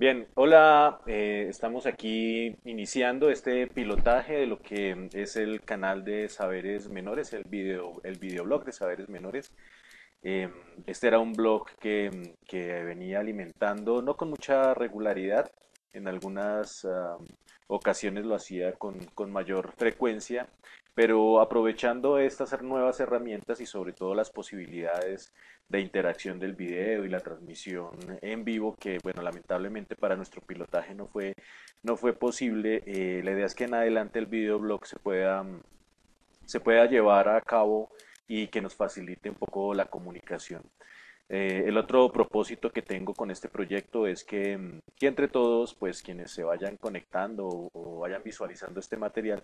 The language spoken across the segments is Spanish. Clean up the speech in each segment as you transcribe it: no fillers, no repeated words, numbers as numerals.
Bien, hola, estamos aquí iniciando este pilotaje de lo que es el canal de Saberes Menores, el videoblog de Saberes Menores. Eh, este era un blog que venía alimentando, no con mucha regularidad, en algunas ocasiones lo hacía con mayor frecuencia, pero aprovechando estas nuevas herramientas y sobre todo las posibilidades de interacción del video y la transmisión en vivo, que bueno, lamentablemente para nuestro pilotaje no fue posible. La idea es que en adelante el videoblog se pueda llevar a cabo y que nos facilite un poco la comunicación. El otro propósito que tengo con este proyecto es que entre todos, pues quienes se vayan conectando o vayan visualizando este material,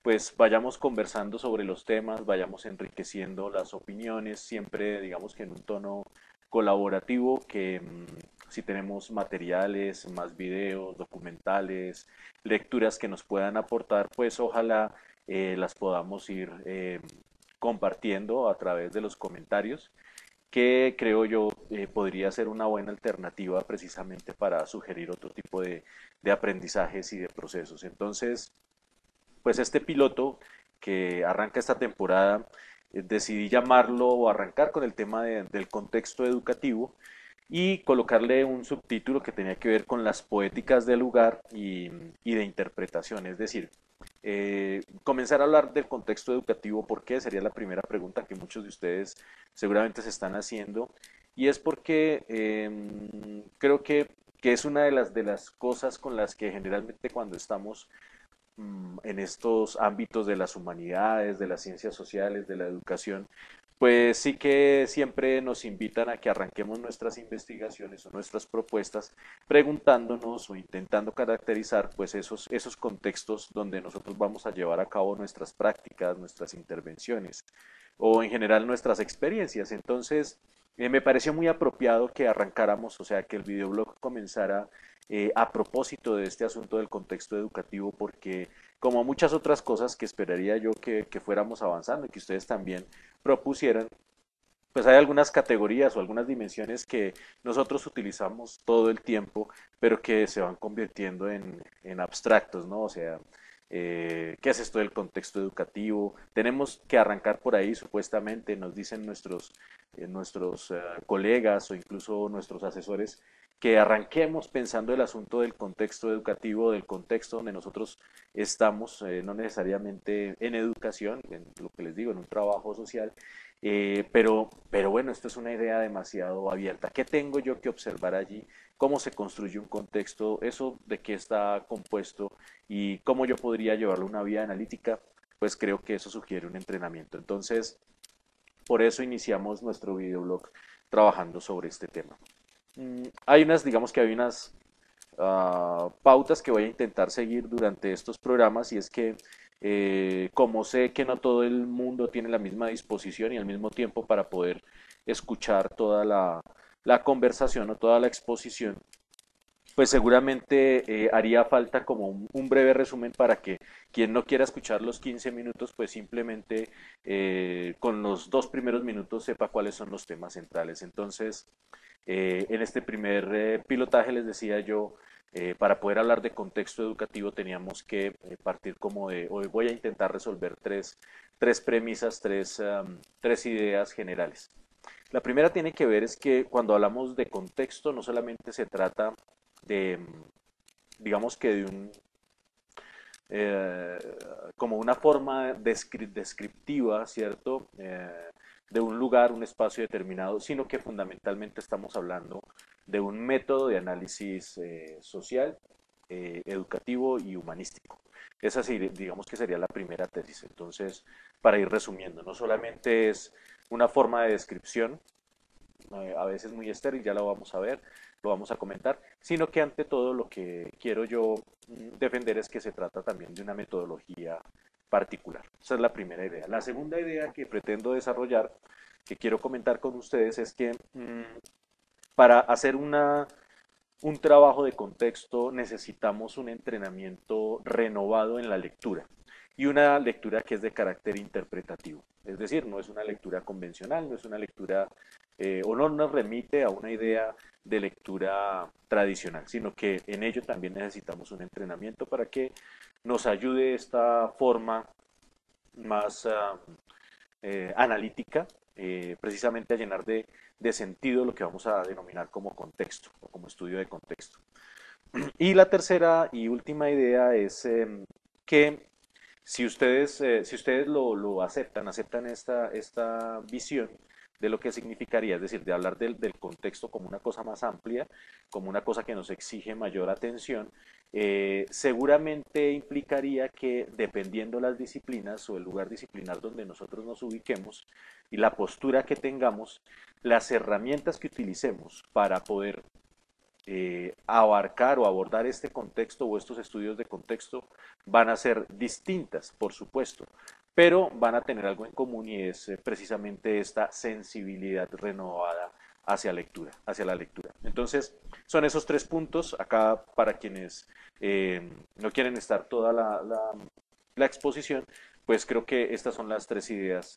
pues vayamos conversando sobre los temas, vayamos enriqueciendo las opiniones, siempre digamos que en un tono colaborativo, que si tenemos materiales, más videos, documentales, lecturas que nos puedan aportar, pues ojalá las podamos ir compartiendo a través de los comentarios, que creo yo podría ser una buena alternativa precisamente para sugerir otro tipo de aprendizajes y de procesos. Entonces, pues este piloto que arranca esta temporada, decidí llamarlo o arrancar con el tema del contexto educativo y colocarle un subtítulo que tenía que ver con las poéticas del lugar y de interpretación. Es decir, comenzar a hablar del contexto educativo. ¿Por qué? Sería la primera pregunta que muchos de ustedes seguramente se están haciendo. Y es porque creo que es una de las cosas con las que generalmente cuando estamos en estos ámbitos de las humanidades, de las ciencias sociales, de la educación, pues sí que siempre nos invitan a que arranquemos nuestras investigaciones o nuestras propuestas preguntándonos o intentando caracterizar pues esos contextos donde nosotros vamos a llevar a cabo nuestras prácticas, nuestras intervenciones o en general nuestras experiencias. Entonces, me pareció muy apropiado que arrancáramos, o sea, que el videoblog comenzara a propósito de este asunto del contexto educativo, porque como muchas otras cosas que esperaría yo que fuéramos avanzando y que ustedes también propusieran, pues hay algunas categorías o algunas dimensiones que nosotros utilizamos todo el tiempo, pero que se van convirtiendo en abstractos, ¿no? O sea, ¿qué es esto del contexto educativo? Tenemos que arrancar por ahí, supuestamente, nos dicen nuestros colegas o incluso nuestros asesores, que arranquemos pensando el asunto del contexto educativo, del contexto donde nosotros estamos, no necesariamente en educación, en lo que les digo, en un trabajo social, pero bueno, esto es una idea demasiado abierta. ¿Qué tengo yo que observar allí? ¿Cómo se construye un contexto? ¿Eso de qué está compuesto? ¿Y cómo yo podría llevarlo a una vía analítica? Pues creo que eso sugiere un entrenamiento. Entonces, por eso iniciamos nuestro videoblog trabajando sobre este tema. Digamos que hay unas pautas que voy a intentar seguir durante estos programas, y es que como sé que no todo el mundo tiene la misma disposición y el mismo tiempo para poder escuchar toda la conversación o toda la exposición, pues seguramente haría falta como un breve resumen para que quien no quiera escuchar los 15 minutos, pues simplemente con los 2 primeros minutos sepa cuáles son los temas centrales. Entonces, en este primer pilotaje les decía yo, para poder hablar de contexto educativo teníamos que partir como de, hoy voy a intentar resolver tres premisas, tres ideas generales. La primera tiene que ver es que cuando hablamos de contexto no solamente se trata de, digamos que de eh, como una forma descriptiva, ¿cierto? De un lugar, un espacio determinado, sino que fundamentalmente estamos hablando de un método de análisis social, educativo y humanístico. Esa sí, digamos que sería la primera tesis. Entonces, para ir resumiendo, no solamente es una forma de descripción, a veces muy estéril, ya lo vamos a ver, lo vamos a comentar, sino que ante todo lo que quiero yo defender es que se trata también de una metodología particular. Esa es la primera idea. La segunda idea que pretendo desarrollar, que quiero comentar con ustedes, es que para hacer un trabajo de contexto necesitamos un entrenamiento renovado en la lectura, y una lectura que es de carácter interpretativo. Es decir, no es una lectura convencional, no es una lectura o no nos remite a una idea de lectura tradicional, sino que en ello también necesitamos un entrenamiento para que nos ayude esta forma más analítica, precisamente a llenar de sentido lo que vamos a denominar como contexto o como estudio de contexto. Y la tercera y última idea es que si ustedes lo aceptan, aceptan esta visión de lo que significaría, es decir, de hablar del contexto como una cosa más amplia, como una cosa que nos exige mayor atención, seguramente implicaría que dependiendo las disciplinas o el lugar disciplinar donde nosotros nos ubiquemos y la postura que tengamos, las herramientas que utilicemos para poder abarcar o abordar este contexto o estos estudios de contexto van a ser distintas, por supuesto, pero van a tener algo en común y es precisamente esta sensibilidad renovada hacia la lectura. Entonces, son esos tres puntos acá para quienes no quieren estar toda la exposición, pues creo que estas son las tres ideas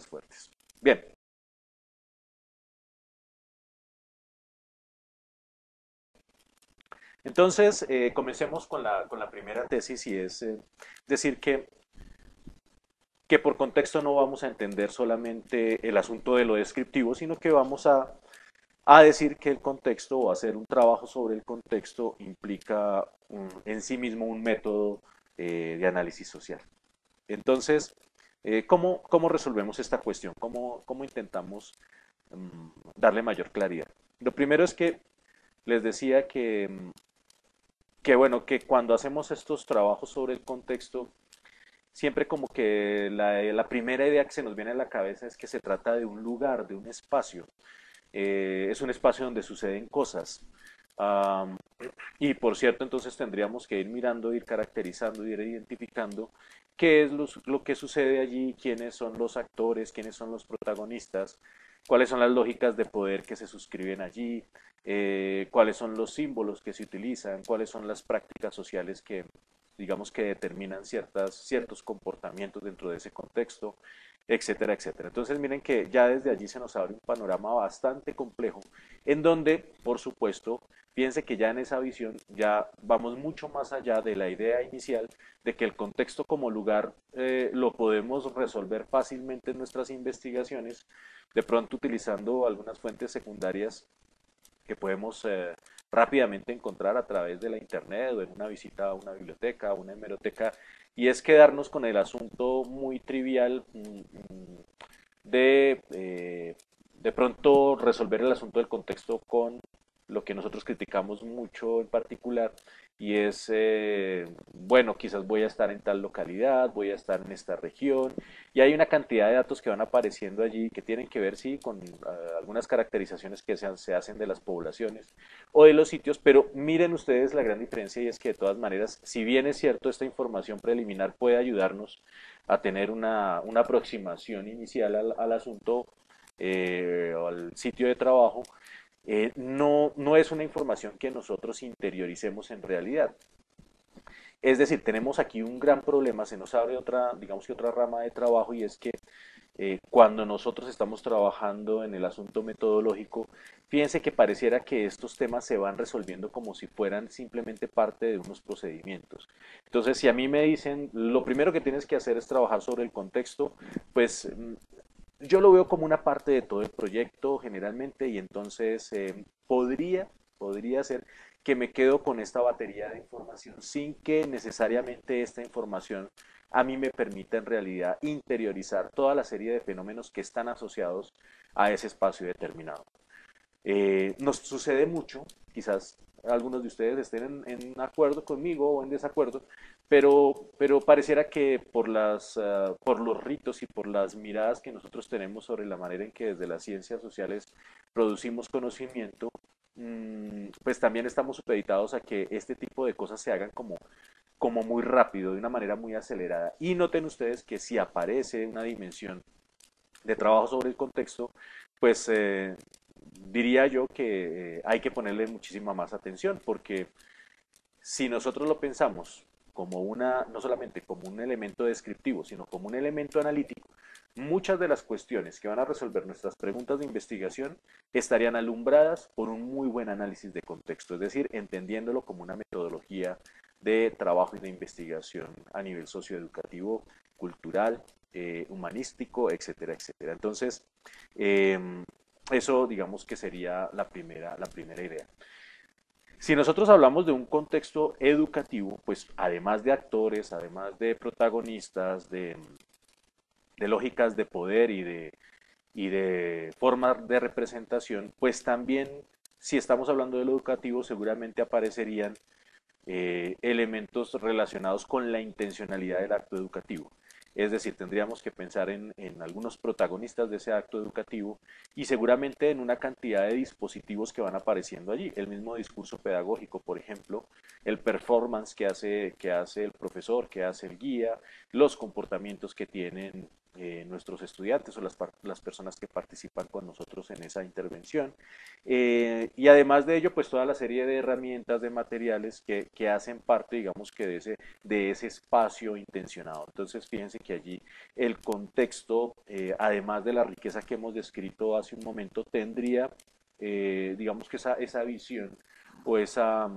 fuertes. Bien, entonces comencemos con la primera tesis y es decir que por contexto no vamos a entender solamente el asunto de lo descriptivo, sino que vamos a decir que el contexto o hacer un trabajo sobre el contexto implica en sí mismo un método de análisis social. Entonces, ¿cómo resolvemos esta cuestión? ¿Cómo intentamos darle mayor claridad? Lo primero es que les decía que bueno, que cuando hacemos estos trabajos sobre el contexto, siempre como que la primera idea que se nos viene a la cabeza es que se trata de un lugar, de un espacio. Es un espacio donde suceden cosas. Um, y por cierto, entonces tendríamos que ir mirando, ir caracterizando, ir identificando qué es lo que sucede allí, quiénes son los actores, quiénes son los protagonistas, cuáles son las lógicas de poder que se suscriben allí, cuáles son los símbolos que se utilizan, cuáles son las prácticas sociales que, digamos, que determinan ciertos comportamientos dentro de ese contexto, etcétera, etcétera. Entonces miren que ya desde allí se nos abre un panorama bastante complejo, en donde, por supuesto, piense que ya en esa visión ya vamos mucho más allá de la idea inicial de que el contexto como lugar lo podemos resolver fácilmente en nuestras investigaciones, de pronto utilizando algunas fuentes secundarias que podemos rápidamente encontrar a través de la internet o en una visita a una biblioteca, a una hemeroteca, y es quedarnos con el asunto muy trivial de pronto resolver el asunto del contexto con lo que nosotros criticamos mucho en particular y es, bueno, quizás voy a estar en tal localidad, voy a estar en esta región y hay una cantidad de datos que van apareciendo allí que tienen que ver, sí, con algunas caracterizaciones que se hacen de las poblaciones o de los sitios, pero miren ustedes la gran diferencia y es que de todas maneras, si bien es cierto, esta información preliminar puede ayudarnos a tener una aproximación inicial al asunto o al sitio de trabajo, no es una información que nosotros interioricemos en realidad. Es decir, tenemos aquí un gran problema, se nos abre otra, digamos que otra rama de trabajo y es que cuando nosotros estamos trabajando en el asunto metodológico, fíjense que pareciera que estos temas se van resolviendo como si fueran simplemente parte de unos procedimientos. Entonces, si a mí me dicen, lo primero que tienes que hacer es trabajar sobre el contexto, pues yo lo veo como una parte de todo el proyecto generalmente y entonces podría ser que me quedo con esta batería de información sin que necesariamente esta información a mí me permita en realidad interiorizar toda la serie de fenómenos que están asociados a ese espacio determinado. Nos sucede mucho, quizás algunos de ustedes estén en acuerdo conmigo o en desacuerdo, pero pareciera que por los ritos y por las miradas que nosotros tenemos sobre la manera en que desde las ciencias sociales producimos conocimiento, pues también estamos supeditados a que este tipo de cosas se hagan como muy rápido, de una manera muy acelerada. Y noten ustedes que si aparece una dimensión de trabajo sobre el contexto, pues diría yo que hay que ponerle muchísima más atención, porque si nosotros lo pensamos como no solamente como un elemento descriptivo, sino como un elemento analítico, muchas de las cuestiones que van a resolver nuestras preguntas de investigación estarían alumbradas por un muy buen análisis de contexto, es decir, entendiéndolo como una metodología de trabajo y de investigación a nivel socioeducativo, cultural, humanístico, etcétera, etcétera. Entonces, eh, eso digamos que sería la primera idea. Si nosotros hablamos de un contexto educativo, pues además de actores, además de protagonistas, de lógicas de poder y de formas de representación, pues también, si estamos hablando de lo educativo, seguramente aparecerían elementos relacionados con la intencionalidad del acto educativo. Es decir, tendríamos que pensar en algunos protagonistas de ese acto educativo y seguramente en una cantidad de dispositivos que van apareciendo allí. El mismo discurso pedagógico, por ejemplo, el performance que hace el profesor, que hace el guía, los comportamientos que tienen nuestros estudiantes o las personas que participan con nosotros en esa intervención. Y además de ello, pues toda la serie de herramientas, de materiales que hacen parte, digamos que de ese espacio intencionado. Entonces, fíjense que allí el contexto, además de la riqueza que hemos descrito hace un momento, tendría, digamos que esa visión o esa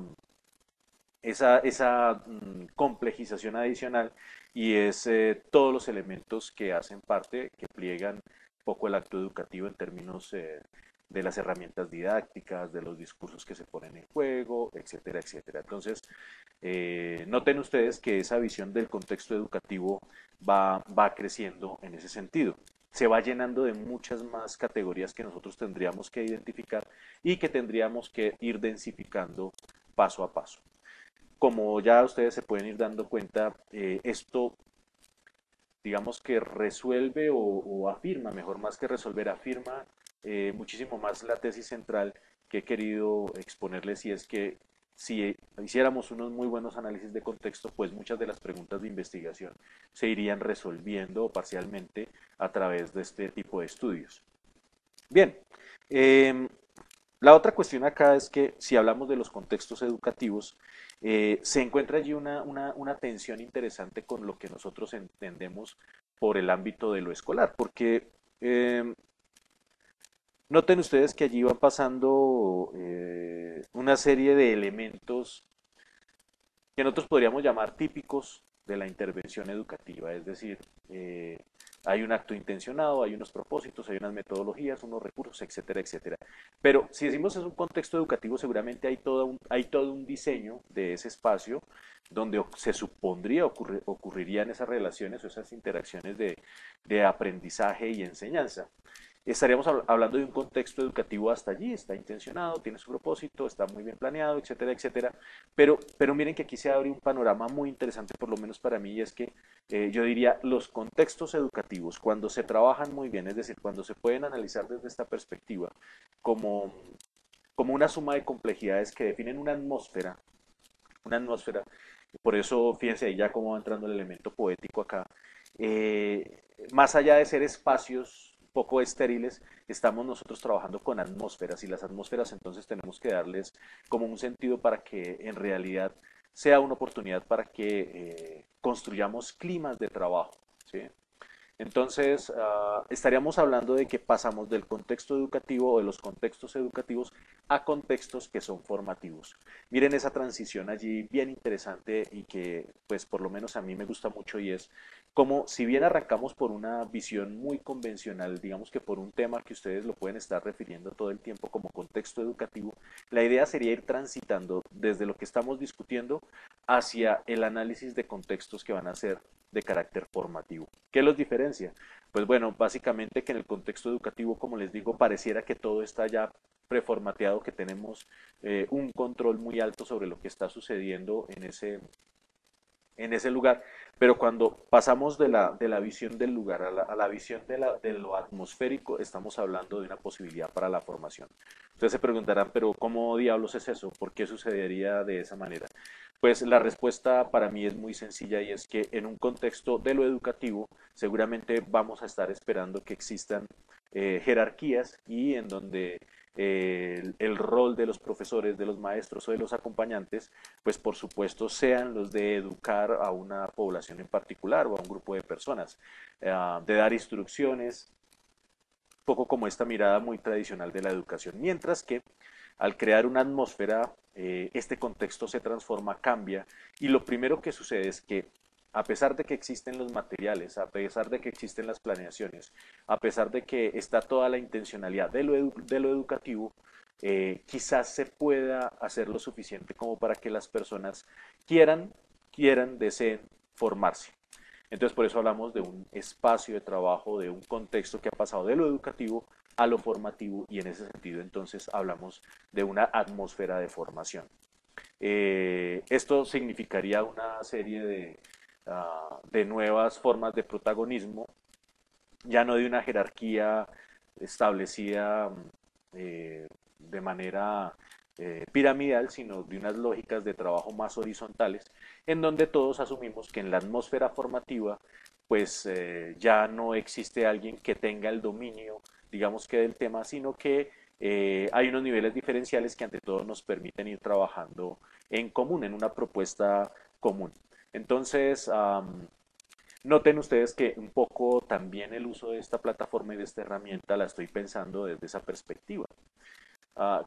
complejización adicional y es todos los elementos que hacen parte, que pliegan un poco el acto educativo en términos de las herramientas didácticas, de los discursos que se ponen en juego, etcétera, etcétera. Entonces, noten ustedes que esa visión del contexto educativo va creciendo en ese sentido. Se va llenando de muchas más categorías que nosotros tendríamos que identificar y que tendríamos que ir densificando paso a paso. Como ya ustedes se pueden ir dando cuenta, esto digamos que resuelve o afirma, mejor más que resolver, afirma muchísimo más la tesis central que he querido exponerles y es que si hiciéramos unos muy buenos análisis de contexto, pues muchas de las preguntas de investigación se irían resolviendo parcialmente a través de este tipo de estudios. Bien, eh, la otra cuestión acá es que si hablamos de los contextos educativos, se encuentra allí una tensión interesante con lo que nosotros entendemos por el ámbito de lo escolar, porque noten ustedes que allí van pasando una serie de elementos que nosotros podríamos llamar típicos de la intervención educativa, es decir, hay un acto intencionado, hay unos propósitos, hay unas metodologías, unos recursos, etcétera, etcétera. Pero si decimos es un contexto educativo, seguramente hay todo un diseño de ese espacio donde se supondría ocurrirían esas relaciones o esas interacciones de aprendizaje y enseñanza. Estaríamos hablando de un contexto educativo hasta allí, está intencionado, tiene su propósito, está muy bien planeado, etcétera, etcétera. Pero miren que aquí se abre un panorama muy interesante, por lo menos para mí, y es que yo diría los contextos educativos, cuando se trabajan muy bien, es decir, cuando se pueden analizar desde esta perspectiva, como, como una suma de complejidades que definen una atmósfera, por eso fíjense ahí ya cómo va entrando el elemento poético acá, eh, más allá de ser espacios poco estériles, estamos nosotros trabajando con atmósferas y las atmósferas entonces tenemos que darles como un sentido para que en realidad sea una oportunidad para que construyamos climas de trabajo, ¿sí? Entonces, estaríamos hablando de que pasamos del contexto educativo o de los contextos educativos a contextos que son formativos. Miren esa transición allí bien interesante y que pues por lo menos a mí me gusta mucho y es como si bien arrancamos por una visión muy convencional, digamos que por un tema que ustedes lo pueden estar refiriendo todo el tiempo como contexto educativo, la idea sería ir transitando desde lo que estamos discutiendo hacia el análisis de contextos que van a ser de carácter formativo. ¿Qué los diferencia? Pues bueno, básicamente que en el contexto educativo, como les digo, pareciera que todo está ya preformateado, que tenemos un control muy alto sobre lo que está sucediendo en ese lugar, pero cuando pasamos de la visión del lugar a la visión de lo atmosférico, estamos hablando de una posibilidad para la formación. Ustedes se preguntarán, pero ¿cómo diablos es eso? ¿Por qué sucedería de esa manera? Pues la respuesta para mí es muy sencilla y es que en un contexto de lo educativo seguramente vamos a estar esperando que existan jerarquías y en donde el rol de los profesores, de los maestros o de los acompañantes, pues por supuesto sean los de educar a una población en particular o a un grupo de personas, de dar instrucciones, poco como esta mirada muy tradicional de la educación. Mientras que al crear una atmósfera, este contexto se transforma, cambia, y lo primero que sucede es que a pesar de que existen los materiales, a pesar de que existen las planeaciones, a pesar de que está toda la intencionalidad de lo educativo, quizás se pueda hacer lo suficiente como para que las personas quieran, deseen formarse. Entonces, por eso hablamos de un espacio de trabajo, de un contexto que ha pasado de lo educativo a lo formativo y en ese sentido entonces hablamos de una atmósfera de formación. Esto significaría una serie de nuevas formas de protagonismo, ya no de una jerarquía establecida de manera piramidal, sino de unas lógicas de trabajo más horizontales, en donde todos asumimos que en la atmósfera formativa, pues ya no existe alguien que tenga el dominio, digamos que del tema, sino que hay unos niveles diferenciales que ante todo nos permiten ir trabajando en común, en una propuesta común. Entonces, noten ustedes que un poco también el uso de esta plataforma y de esta herramienta la estoy pensando desde esa perspectiva.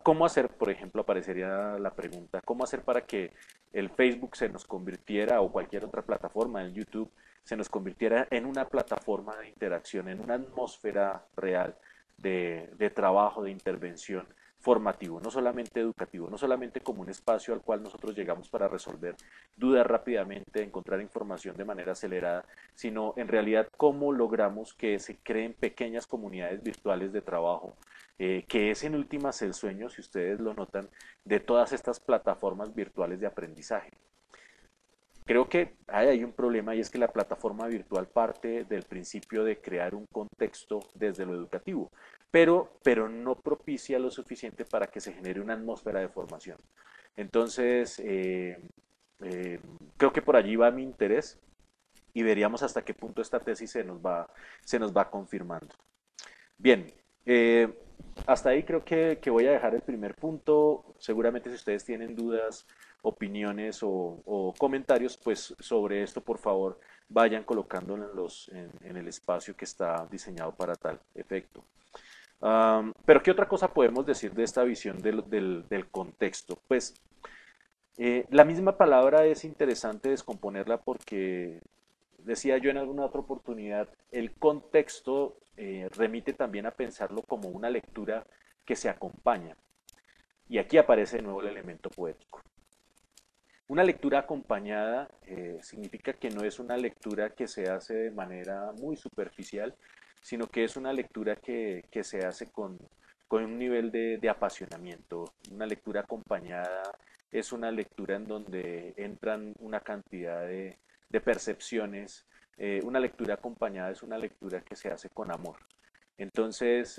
¿Cómo hacer, por ejemplo, aparecería la pregunta, cómo hacer para que el Facebook se nos convirtiera, o cualquier otra plataforma, el YouTube, se nos convirtiera en una plataforma de interacción, en una atmósfera real de trabajo, de intervención formativo, no solamente educativo, no solamente como un espacio al cual nosotros llegamos para resolver dudas rápidamente, encontrar información de manera acelerada, sino en realidad cómo logramos que se creen pequeñas comunidades virtuales de trabajo, que es en últimas el sueño, si ustedes lo notan, de todas estas plataformas virtuales de aprendizaje. Creo que hay un problema y es que la plataforma virtual parte del principio de crear un contexto desde lo educativo, pero no propicia lo suficiente para que se genere una atmósfera de formación. Entonces, eh, creo que por allí va mi interés y veríamos hasta qué punto esta tesis se nos va confirmando. Bien, hasta ahí creo que voy a dejar el primer punto. Seguramente si ustedes tienen dudas, opiniones o comentarios, pues sobre esto, por favor, vayan colocándolo en el espacio que está diseñado para tal efecto. Pero ¿qué otra cosa podemos decir de esta visión del contexto? Pues la misma palabra es interesante descomponerla porque decía yo en alguna otra oportunidad, el contexto remite también a pensarlo como una lectura que se acompaña. Y aquí aparece de nuevo el elemento poético. Una lectura acompañada significa que no es una lectura que se hace de manera muy superficial, sino que es una lectura que se hace con un nivel de apasionamiento. Una lectura acompañada es una lectura en donde entran una cantidad de percepciones. Una lectura acompañada es una lectura que se hace con amor. Entonces,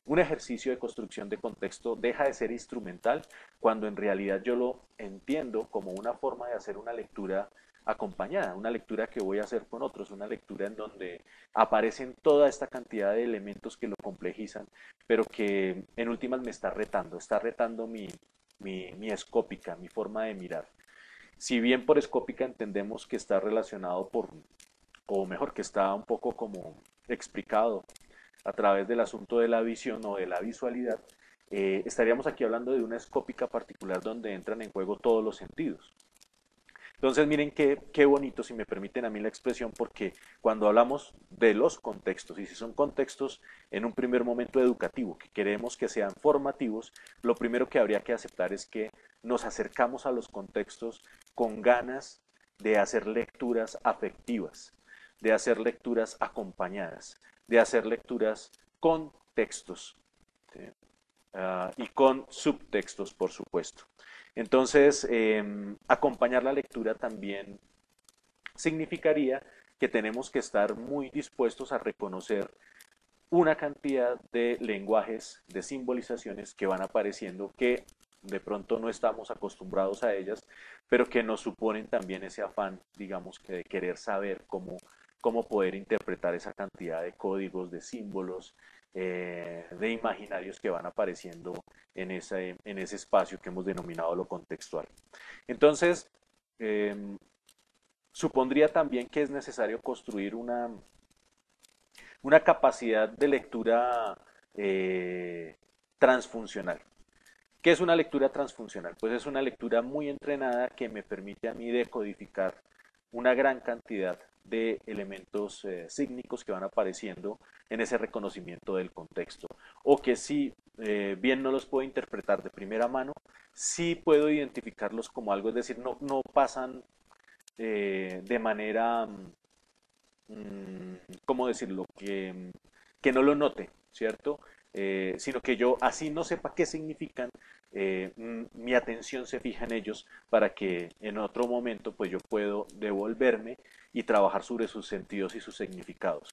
un ejercicio de construcción de contexto deja de ser instrumental cuando en realidad yo lo entiendo como una forma de hacer una lectura acompañada, una lectura que voy a hacer con otros, una lectura en donde aparecen toda esta cantidad de elementos que lo complejizan, pero que en últimas me está retando mi escópica, mi forma de mirar. Si bien por escópica entendemos que está relacionado o mejor, que está un poco como explicado a través del asunto de la visión o de la visualidad, estaríamos aquí hablando de una escópica particular donde entran en juego todos los sentidos. Entonces, miren qué bonito, si me permiten a mí la expresión, porque cuando hablamos de los contextos, y si son contextos en un primer momento educativo, que queremos que sean formativos, lo primero que habría que aceptar es que nos acercamos a los contextos con ganas de hacer lecturas afectivas, de hacer lecturas acompañadas, de hacer lecturas con textos, ¿sí? Y con subtextos, por supuesto. Entonces, acompañar la lectura también significaría que tenemos que estar muy dispuestos a reconocer una cantidad de lenguajes, de simbolizaciones que van apareciendo que de pronto no estamos acostumbrados a ellas, pero que nos suponen también ese afán, digamos, que de querer saber cómo poder interpretar esa cantidad de códigos, de símbolos, de imaginarios que van apareciendo en ese espacio que hemos denominado lo contextual. Entonces, eh, supondría también que es necesario construir una capacidad de lectura transfuncional. ¿Qué es una lectura transfuncional? Pues es una lectura muy entrenada que me permite a mí decodificar una gran cantidad de elementos sígnicos que van apareciendo en ese reconocimiento del contexto. O que si bien no los puedo interpretar de primera mano, sí puedo identificarlos como algo, es decir, no pasan de manera ¿cómo decirlo? Que no lo note, ¿cierto? Sino que yo así no sepa qué significan, mi atención se fija en ellos para que en otro momento pues yo puedo devolverme y trabajar sobre sus sentidos y sus significados.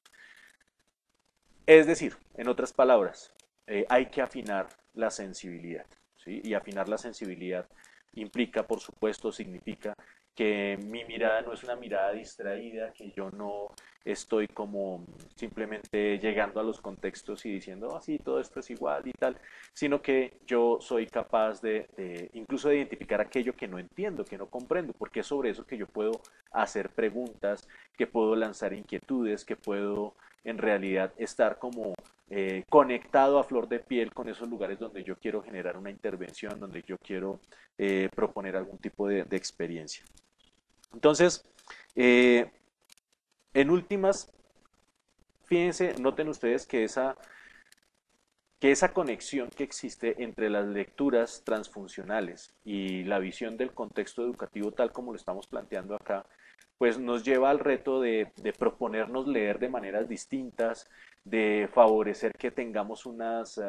Es decir, en otras palabras, hay que afinar la sensibilidad, ¿sí? Y afinar la sensibilidad implica, por supuesto, significa que mi mirada no es una mirada distraída, que yo no estoy como simplemente llegando a los contextos y diciendo, ah, sí, todo esto es igual y tal, sino que yo soy capaz de incluso de identificar aquello que no entiendo, que no comprendo, porque es sobre eso que yo puedo hacer preguntas, que puedo lanzar inquietudes, que puedo en realidad estar como conectado a flor de piel con esos lugares donde yo quiero generar una intervención, donde yo quiero proponer algún tipo de experiencia. Entonces, eh, en últimas, fíjense, noten ustedes que esa conexión que existe entre las lecturas transfuncionales y la visión del contexto educativo tal como lo estamos planteando acá, pues nos lleva al reto de proponernos leer de maneras distintas, de favorecer que tengamos unas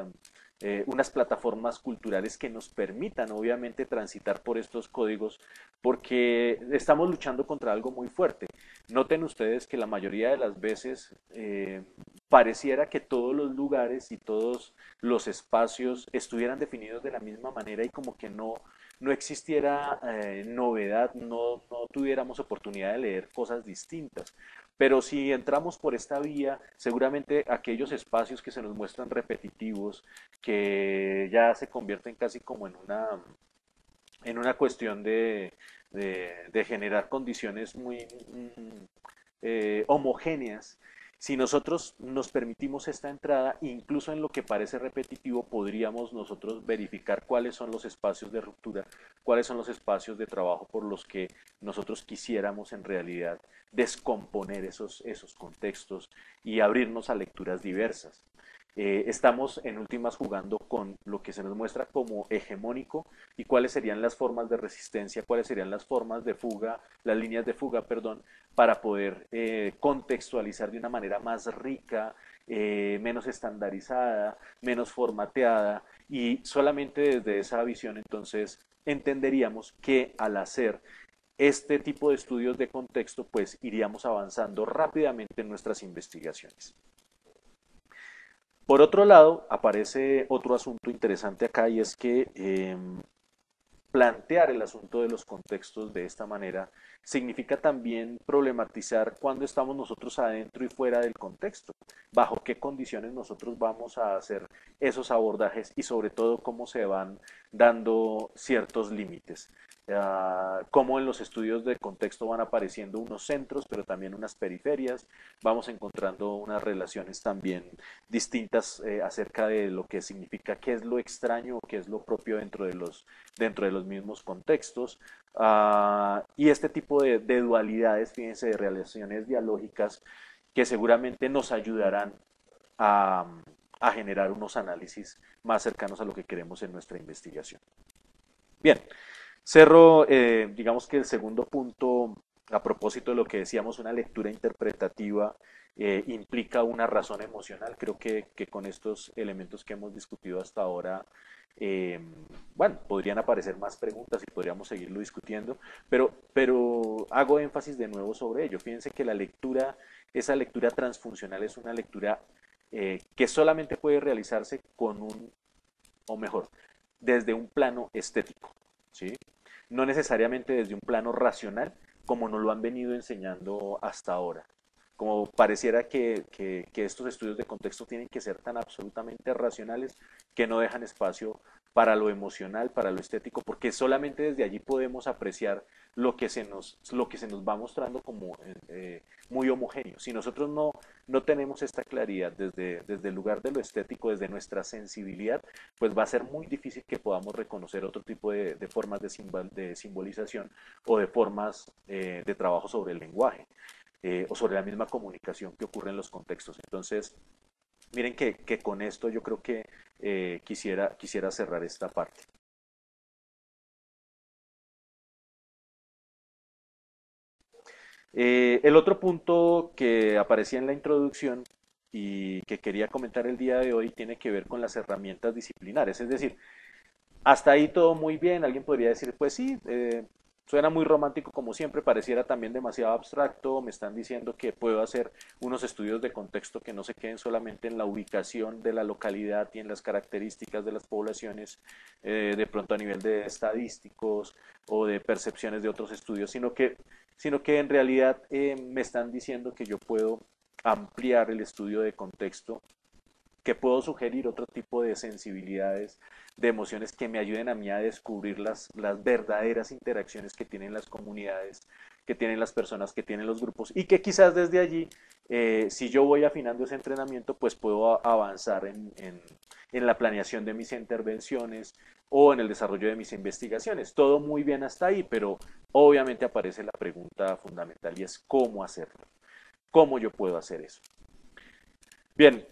plataformas culturales que nos permitan obviamente transitar por estos códigos, porque estamos luchando contra algo muy fuerte. Noten ustedes que la mayoría de las veces pareciera que todos los lugares y todos los espacios estuvieran definidos de la misma manera y como que no existiera novedad, no tuviéramos oportunidad de leer cosas distintas. Pero si entramos por esta vía, seguramente aquellos espacios que se nos muestran repetitivos, que ya se convierten casi como en una cuestión de generar condiciones muy homogéneas, si nosotros nos permitimos esta entrada, incluso en lo que parece repetitivo, podríamos nosotros verificar cuáles son los espacios de ruptura, cuáles son los espacios de trabajo por los que nosotros quisiéramos en realidad descomponer esos contextos y abrirnos a lecturas diversas. Estamos en últimas jugando con lo que se nos muestra como hegemónico y cuáles serían las formas de resistencia, cuáles serían las formas de fuga, las líneas de fuga, perdón, para poder contextualizar de una manera más rica, menos estandarizada, menos formateada y solamente desde esa visión entonces entenderíamos que al hacer este tipo de estudios de contexto pues iríamos avanzando rápidamente en nuestras investigaciones. Por otro lado, aparece otro asunto interesante acá y es que plantear el asunto de los contextos de esta manera significa también problematizar cuándo estamos nosotros adentro y fuera del contexto, bajo qué condiciones nosotros vamos a hacer esos abordajes y sobre todo cómo se van dando ciertos límites. Cómo en los estudios de contexto van apareciendo unos centros, pero también unas periferias, vamos encontrando unas relaciones también distintas acerca de lo que significa qué es lo extraño o qué es lo propio dentro de los mismos contextos. Y este tipo de dualidades, fíjense, de relaciones dialógicas que seguramente nos ayudarán a, a generar unos análisis más cercanos a lo que queremos en nuestra investigación. Bien, cerro, digamos que el segundo punto, a propósito de lo que decíamos, una lectura interpretativa implica una razón emocional. Creo que con estos elementos que hemos discutido hasta ahora, eh, bueno, podrían aparecer más preguntas y podríamos seguirlo discutiendo, pero hago énfasis de nuevo sobre ello. Fíjense que la lectura, esa lectura transfuncional es una lectura que solamente puede realizarse con un, o mejor, desde un plano estético, ¿sí? No necesariamente desde un plano racional, como nos lo han venido enseñando hasta ahora. Como pareciera que estos estudios de contexto tienen que ser tan absolutamente racionales que no dejan espacio para lo emocional, para lo estético, porque solamente desde allí podemos apreciar lo que se nos va mostrando como muy homogéneo. Si nosotros no tenemos esta claridad desde el lugar de lo estético, desde nuestra sensibilidad, pues va a ser muy difícil que podamos reconocer otro tipo de formas de simbolización o de formas de trabajo sobre el lenguaje o sobre la misma comunicación que ocurre en los contextos. Entonces, miren que con esto yo creo que quisiera cerrar esta parte. El otro punto que aparecía en la introducción y que quería comentar el día de hoy tiene que ver con las herramientas disciplinares. Es decir, hasta ahí todo muy bien. Alguien podría decir, pues sí, suena muy romántico como siempre, pareciera también demasiado abstracto. Me están diciendo que puedo hacer unos estudios de contexto que no se queden solamente en la ubicación de la localidad y en las características de las poblaciones, de pronto a nivel de estadísticos o de percepciones de otros estudios, sino que en realidad me están diciendo que yo puedo ampliar el estudio de contexto, que puedo sugerir otro tipo de sensibilidades, de emociones que me ayuden a mí a descubrir las verdaderas interacciones que tienen las comunidades, que tienen las personas, que tienen los grupos y que quizás desde allí, si yo voy afinando ese entrenamiento, pues puedo avanzar en la planeación de mis intervenciones o en el desarrollo de mis investigaciones. Todo muy bien hasta ahí, pero obviamente aparece la pregunta fundamental y es cómo hacerlo, cómo yo puedo hacer eso. Bien,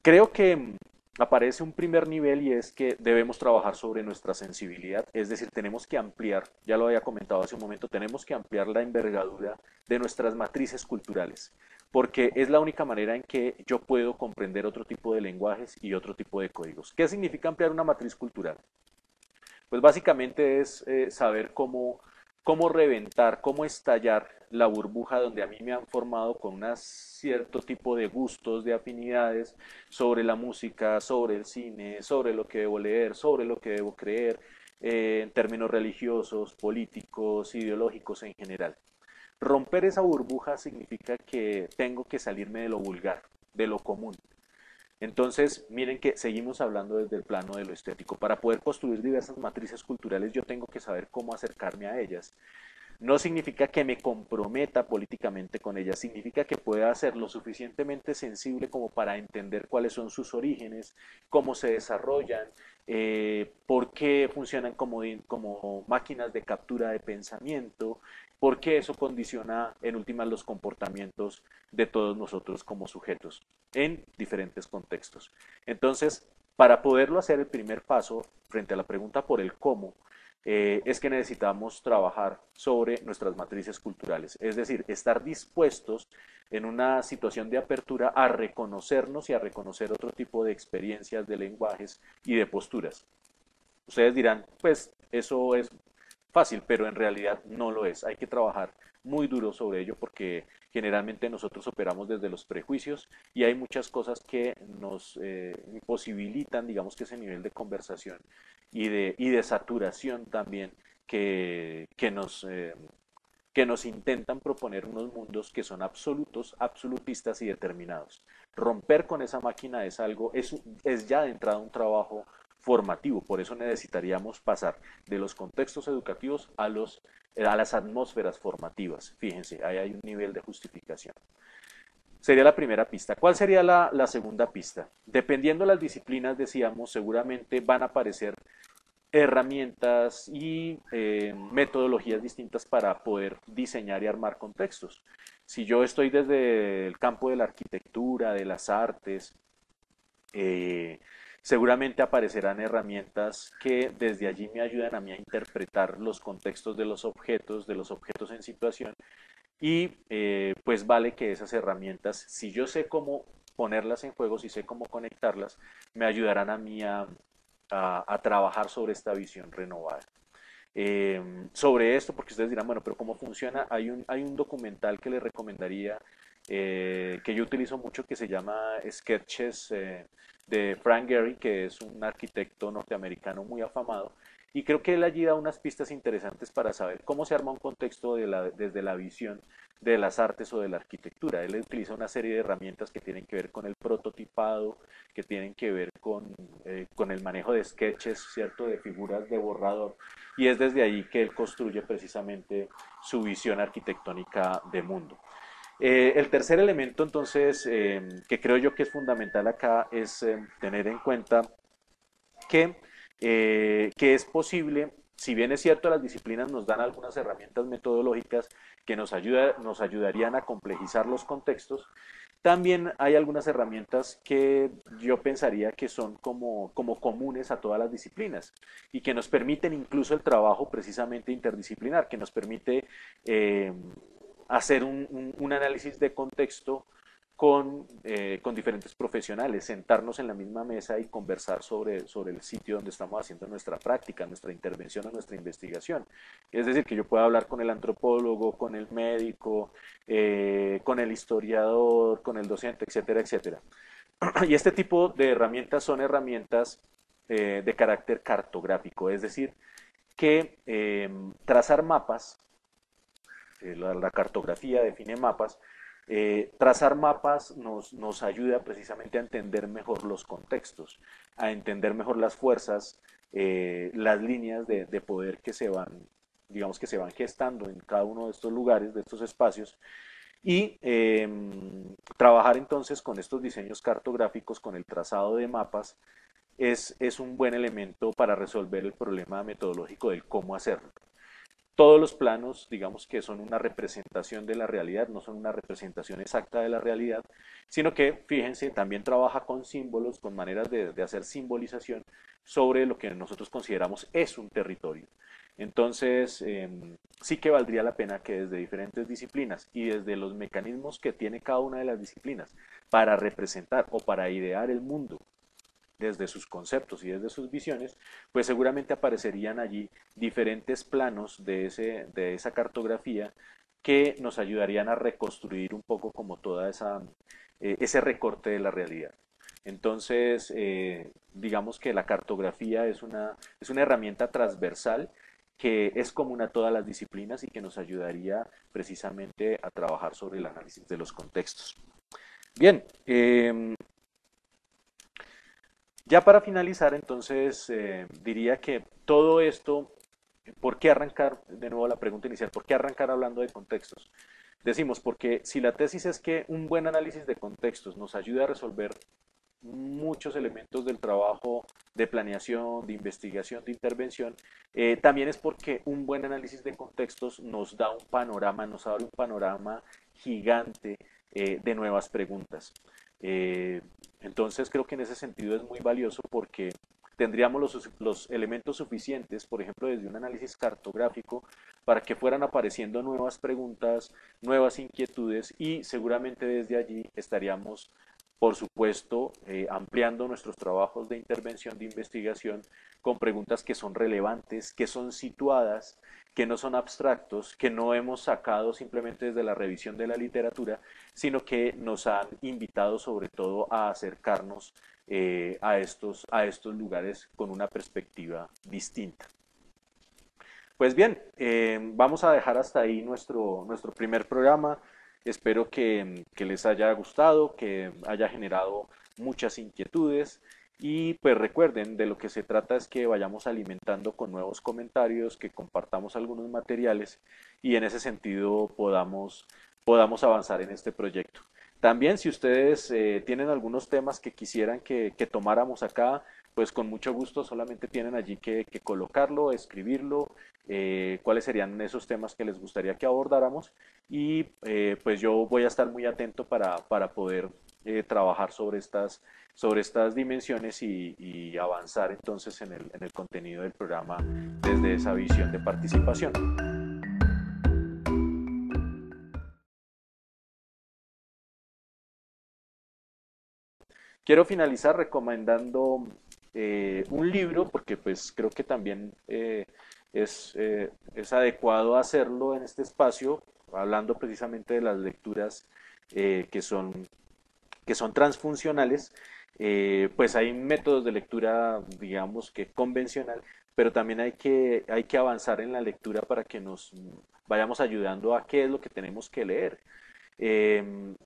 creo que aparece un primer nivel y es que debemos trabajar sobre nuestra sensibilidad, es decir, tenemos que ampliar, ya lo había comentado hace un momento, tenemos que ampliar la envergadura de nuestras matrices culturales, porque es la única manera en que yo puedo comprender otro tipo de lenguajes y otro tipo de códigos. ¿Qué significa ampliar una matriz cultural? Pues básicamente es saber cómo reventar, cómo estallar la burbuja donde a mí me han formado con un cierto tipo de gustos, de afinidades sobre la música, sobre el cine, sobre lo que debo leer, sobre lo que debo creer, en términos religiosos, políticos, ideológicos en general. Romper esa burbuja significa que tengo que salirme de lo vulgar, de lo común. Entonces, miren que seguimos hablando desde el plano de lo estético. Para poder construir diversas matrices culturales, yo tengo que saber cómo acercarme a ellas. No significa que me comprometa políticamente con ellas, significa que pueda ser lo suficientemente sensible como para entender cuáles son sus orígenes, cómo se desarrollan, por qué funcionan como máquinas de captura de pensamiento, por qué eso condiciona en últimas los comportamientos de todos nosotros como sujetos en diferentes contextos. Entonces, para poderlo hacer, el primer paso frente a la pregunta por el cómo es que necesitamos trabajar sobre nuestras matrices culturales, es decir, estar dispuestos en una situación de apertura a reconocernos y a reconocer otro tipo de experiencias, de lenguajes y de posturas. Ustedes dirán, pues eso es fácil, pero en realidad no lo es. Hay que trabajar muy duro sobre ello porque generalmente nosotros operamos desde los prejuicios y hay muchas cosas que nos imposibilitan, digamos que ese nivel de conversación y de saturación también que nos intentan proponer unos mundos que son absolutos, absolutistas y determinados. Romper con esa máquina es algo, es ya de entrada un trabajo formativo, por eso necesitaríamos pasar de los contextos educativos a las atmósferas formativas. Fíjense, ahí hay un nivel de justificación. Sería la primera pista. ¿Cuál sería la segunda pista? Dependiendo de las disciplinas, decíamos, seguramente van a aparecer herramientas y metodologías distintas para poder diseñar y armar contextos. Si yo estoy desde el campo de la arquitectura, de las artes, eh, seguramente aparecerán herramientas que desde allí me ayudan a mí a interpretar los contextos de los objetos en situación y pues vale que esas herramientas, si yo sé cómo ponerlas en juego, si sé cómo conectarlas, me ayudarán a mí a trabajar sobre esta visión renovada. Sobre esto, porque ustedes dirán, bueno, pero ¿cómo funciona? Hay un documental que les recomendaría que yo utilizo mucho que se llama Sketches de Frank Gehry, que es un arquitecto norteamericano muy afamado. Y creo que él allí da unas pistas interesantes para saber cómo se arma un contexto desde la visión de las artes o de la arquitectura. Él utiliza una serie de herramientas que tienen que ver con el prototipado, que tienen que ver con el manejo de sketches, ¿cierto? De figuras de borrador. Y es desde ahí que él construye precisamente su visión arquitectónica de mundo. El tercer elemento, entonces, que creo yo que es fundamental acá, es tener en cuenta que es posible, si bien es cierto, las disciplinas nos dan algunas herramientas metodológicas que nos ayudarían a complejizar los contextos, también hay algunas herramientas que yo pensaría que son como comunes a todas las disciplinas y que nos permiten incluso el trabajo precisamente interdisciplinar, que nos permite eh, hacer un análisis de contexto con diferentes profesionales, sentarnos en la misma mesa y conversar sobre el sitio donde estamos haciendo nuestra práctica, nuestra intervención o nuestra investigación. Es decir, que yo pueda hablar con el antropólogo, con el médico, con el historiador, con el docente, etcétera, etcétera. Y este tipo de herramientas son herramientas de carácter cartográfico, es decir, que trazar mapas, la cartografía define mapas, trazar mapas nos ayuda precisamente a entender mejor los contextos, a entender mejor las fuerzas, las líneas de poder que se van, digamos que se van gestando en cada uno de estos lugares, de estos espacios, y trabajar entonces con estos diseños cartográficos, con el trazado de mapas, es un buen elemento para resolver el problema metodológico del cómo hacerlo. Todos los planos, digamos que son una representación de la realidad, no son una representación exacta de la realidad, sino que, fíjense, también trabaja con símbolos, con maneras de hacer simbolización sobre lo que nosotros consideramos es un territorio. Entonces, sí que valdría la pena que desde diferentes disciplinas y desde los mecanismos que tiene cada una de las disciplinas para representar o para idear el mundo desde sus conceptos y desde sus visiones, pues seguramente aparecerían allí diferentes planos de esa cartografía que nos ayudarían a reconstruir un poco como ese recorte de la realidad. Entonces, digamos que la cartografía es una herramienta transversal que es común a todas las disciplinas y que nos ayudaría precisamente a trabajar sobre el análisis de los contextos. Bien, ya para finalizar, entonces, diría que todo esto, ¿por qué arrancar? De nuevo la pregunta inicial, ¿por qué arrancar hablando de contextos? Decimos, porque si la tesis es que un buen análisis de contextos nos ayuda a resolver muchos elementos del trabajo de planeación, de investigación, de intervención, también es porque un buen análisis de contextos nos da un panorama, nos abre un panorama gigante de nuevas preguntas. Eh, entonces creo que en ese sentido es muy valioso porque tendríamos los elementos suficientes, por ejemplo, desde un análisis cartográfico, para que fueran apareciendo nuevas preguntas, nuevas inquietudes y seguramente desde allí estaríamos, por supuesto, ampliando nuestros trabajos de intervención, de investigación, con preguntas que son relevantes, que son situadas, que no son abstractos, que no hemos sacado simplemente desde la revisión de la literatura, sino que nos han invitado sobre todo a acercarnos a estos lugares con una perspectiva distinta. Pues bien, vamos a dejar hasta ahí nuestro primer programa. Espero que les haya gustado, que haya generado muchas inquietudes y pues recuerden, de lo que se trata es que vayamos alimentando con nuevos comentarios, que compartamos algunos materiales y en ese sentido podamos avanzar en este proyecto. También si ustedes tienen algunos temas que quisieran que tomáramos acá, pues con mucho gusto solamente tienen allí que colocarlo, escribirlo, cuáles serían esos temas que les gustaría que abordáramos y pues yo voy a estar muy atento para poder trabajar sobre estas dimensiones y avanzar entonces en el contenido del programa desde esa visión de participación. Quiero finalizar recomendando un libro, porque pues creo que también es adecuado hacerlo en este espacio, hablando precisamente de las lecturas eh, que son, que son transfuncionales, pues hay métodos de lectura, digamos que convencional, pero también hay que avanzar en la lectura para que nos vayamos ayudando a qué es lo que tenemos que leer.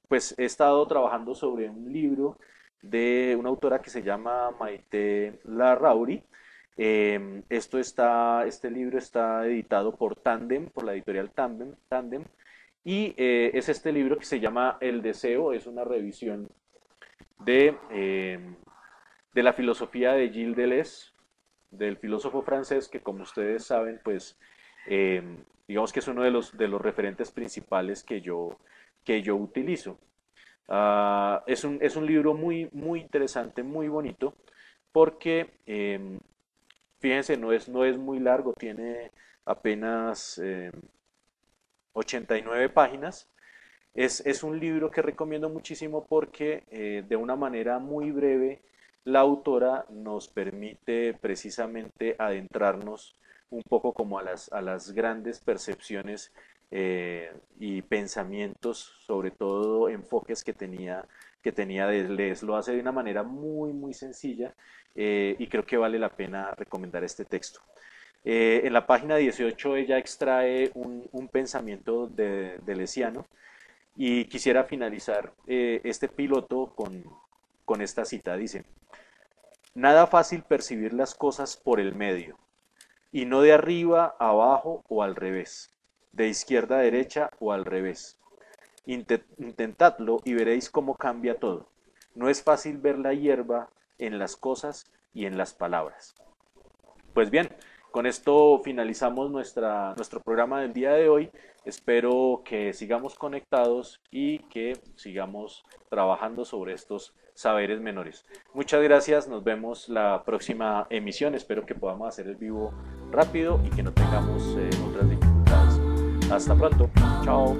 Pues he estado trabajando sobre un libro de una autora que se llama Maite Larrauri. Este libro está editado por Tandem, por la editorial Tandem, y es este libro que se llama El Deseo, es una revisión de, de la filosofía de Gilles Deleuze, del filósofo francés que como ustedes saben, pues eh, digamos que es uno de los referentes principales que yo utilizo. Es un libro muy interesante, muy bonito, porque fíjense, no es muy largo, tiene apenas 89 páginas. Es un libro que recomiendo muchísimo porque de una manera muy breve la autora nos permite precisamente adentrarnos un poco como a las grandes percepciones y pensamientos, sobre todo enfoques que tenía Deleuze. Lo hace de una manera muy sencilla y creo que vale la pena recomendar este texto. En la página 18 ella extrae un pensamiento de Lesiano y quisiera finalizar este piloto con esta cita. Dice, nada fácil percibir las cosas por el medio, y no de arriba a abajo o al revés, de izquierda a derecha o al revés. Intentadlo y veréis cómo cambia todo. No es fácil ver la hierba en las cosas y en las palabras. Pues bien, con esto finalizamos nuestro programa del día de hoy. Espero que sigamos conectados y que sigamos trabajando sobre estos saberes menores. Muchas gracias, nos vemos la próxima emisión. Espero que podamos hacer el vivo rápido y que no tengamos otras dificultades. Hasta pronto, chao.